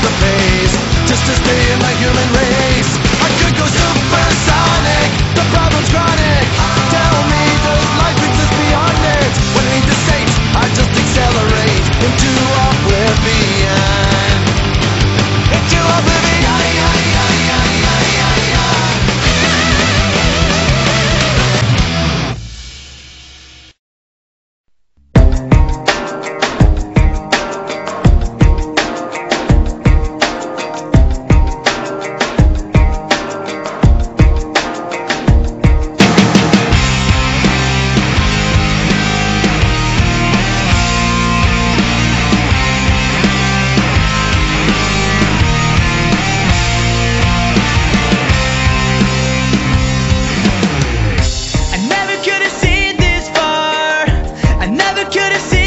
the pace, just to stay in the human race. I could go supersonic, the problem's chronic. Tell me, does life exist beyond it? When I need the state, I just accelerate into oblivion. Into oblivion. I never could have seen this far. I never could have seen